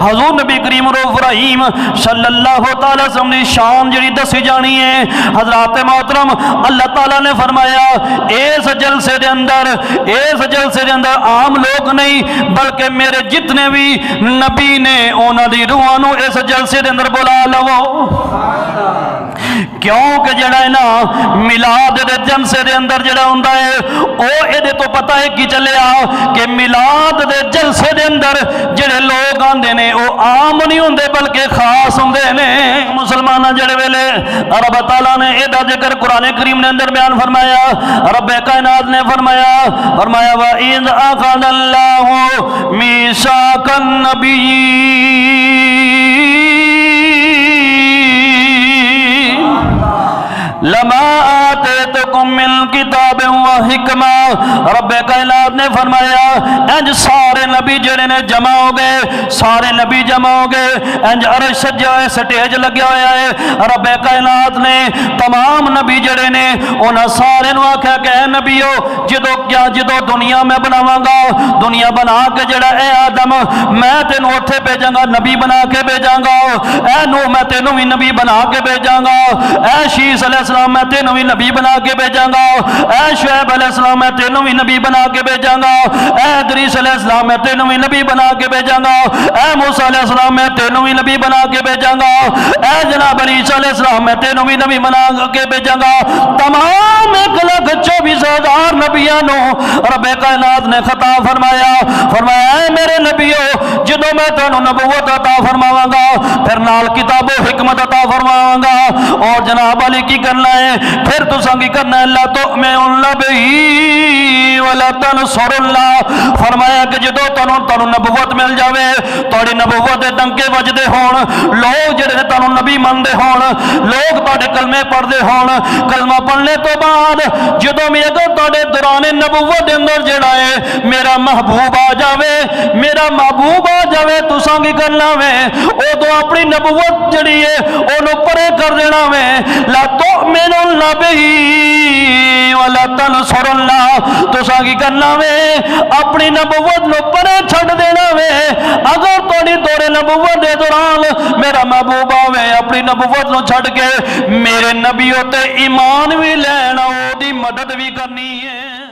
حضور نبی کریم رؤوف رحیم صلی اللہ تعالی وسلم نے شان جڑی دسی جانی ہے۔ حضرات محترم اللہ تعالیٰ نے فرمایا اس جلسے دے اندر عام لوگ نہیں بلکہ میرے جتنے بھی نبی نے انہاں دی روحاں نو اس جلسے دے اندر بلا لو، کیونکہ جڑا ہے نا میلاد دے جلسے دے اندر جڑا ہوندا ہے او اے تو پتہ ہے کی چلیا کہ میلاد دے جلسے دے اندر جڑے لوگ آندے نے او عام نہیں ہوندے بلکہ خاص ہوندے نے۔ مسلماناں جڑے ویلے رب تعالیٰ نے اے دا ذکر قرآن کریم نے اندر بیان فرمایا، رب کائنات نے فرمایا وَإِذْ أَخَذَ اللَّهُ مِيثَاقَ النَّبِيِّينَ لَمَا آتَيْتُكُم مِّن كِتَابٍ وَحِكْمَةٍ، رب کائنات نے فرمایا انج سارے نبی جڑے نے جمع ہو گئے، سارے نبی جمع ہو گئے، انج عرش سجا ہے، سٹیج لگیا ہوا ہے۔ رب کائنات نے تمام نبی جڑے نے انہاں سارے نو آکھیا کہ اے نبیو جدو دنیا میں بناواں گا، دنیا بنا کے جڑا اے آدم میں تینوں اوتھے بھیجاں گا، نبی بنا کے بھیجاں گا، اے نوح میں تینوں بھی نبی بنا کے بھیجاں گا، اے شیس علیہ السلام میں تینوں بھی نبی بنا کے بھیجاں گا، اے شعیب علیہ السلام میں تینوں بھی نبی بنا کے بھیجاں گا، اے ادریس علیہ السلام میں تینوں بھی نبی بنا کے بھیجاں گا، اے موسیٰ علیہ السلام میں تینوں بھی نبی بنا کے بھیجاں گا، اے جناب عیسیٰ علیہ السلام میں تینوں بھی نبی بنا کے بھیجاں گا۔ تمام 1,24,000 نبیاں نو رب کائنات نے خطاب فرمایا اے میرے نبیو جدو میں تینوں نبوت عطا فرماواں گا پھر نال کتاب و حکمت عطا فرماواں گا، اور جناب علی کی کرنا ہے پھر تساں کی کرنا ہے لا تؤمنون بہ ولا تنصروا اللہ، فرمایا کہ جدو تانوں نبوت مل جاوے، تہاڈی نبوت دے ڈنکے وجدے ہون، لوگ جڑے تانوں نبی مندے ہون، لوگ تہاڈے کلمے پڑھدے ہون، کلمہ پڑھنے تو بعد جدو بھی اگر تہاڈے دوران نبوت دے اندر جڑا ہے میرا محبوب آ جاوے، میرا محبوب آ جاوے، تساں کی کرنا وے اودوں اپنی نبوت جڑی ہے اونوں پرے کر دینا وے، لا تؤمنون بہ ولا تنصروا اللہ، تساں کی کرنا وے اپنی نبوت نو پرے چھڈ دینا وے۔ اگر تہاڈی دور نبوت دے دوران میرا محبوب آوے اپنی نبوت نو چھڈ کے میرے نبیوں تے ایمان بھی لینا، او دی مدد بھی کرنی ہے۔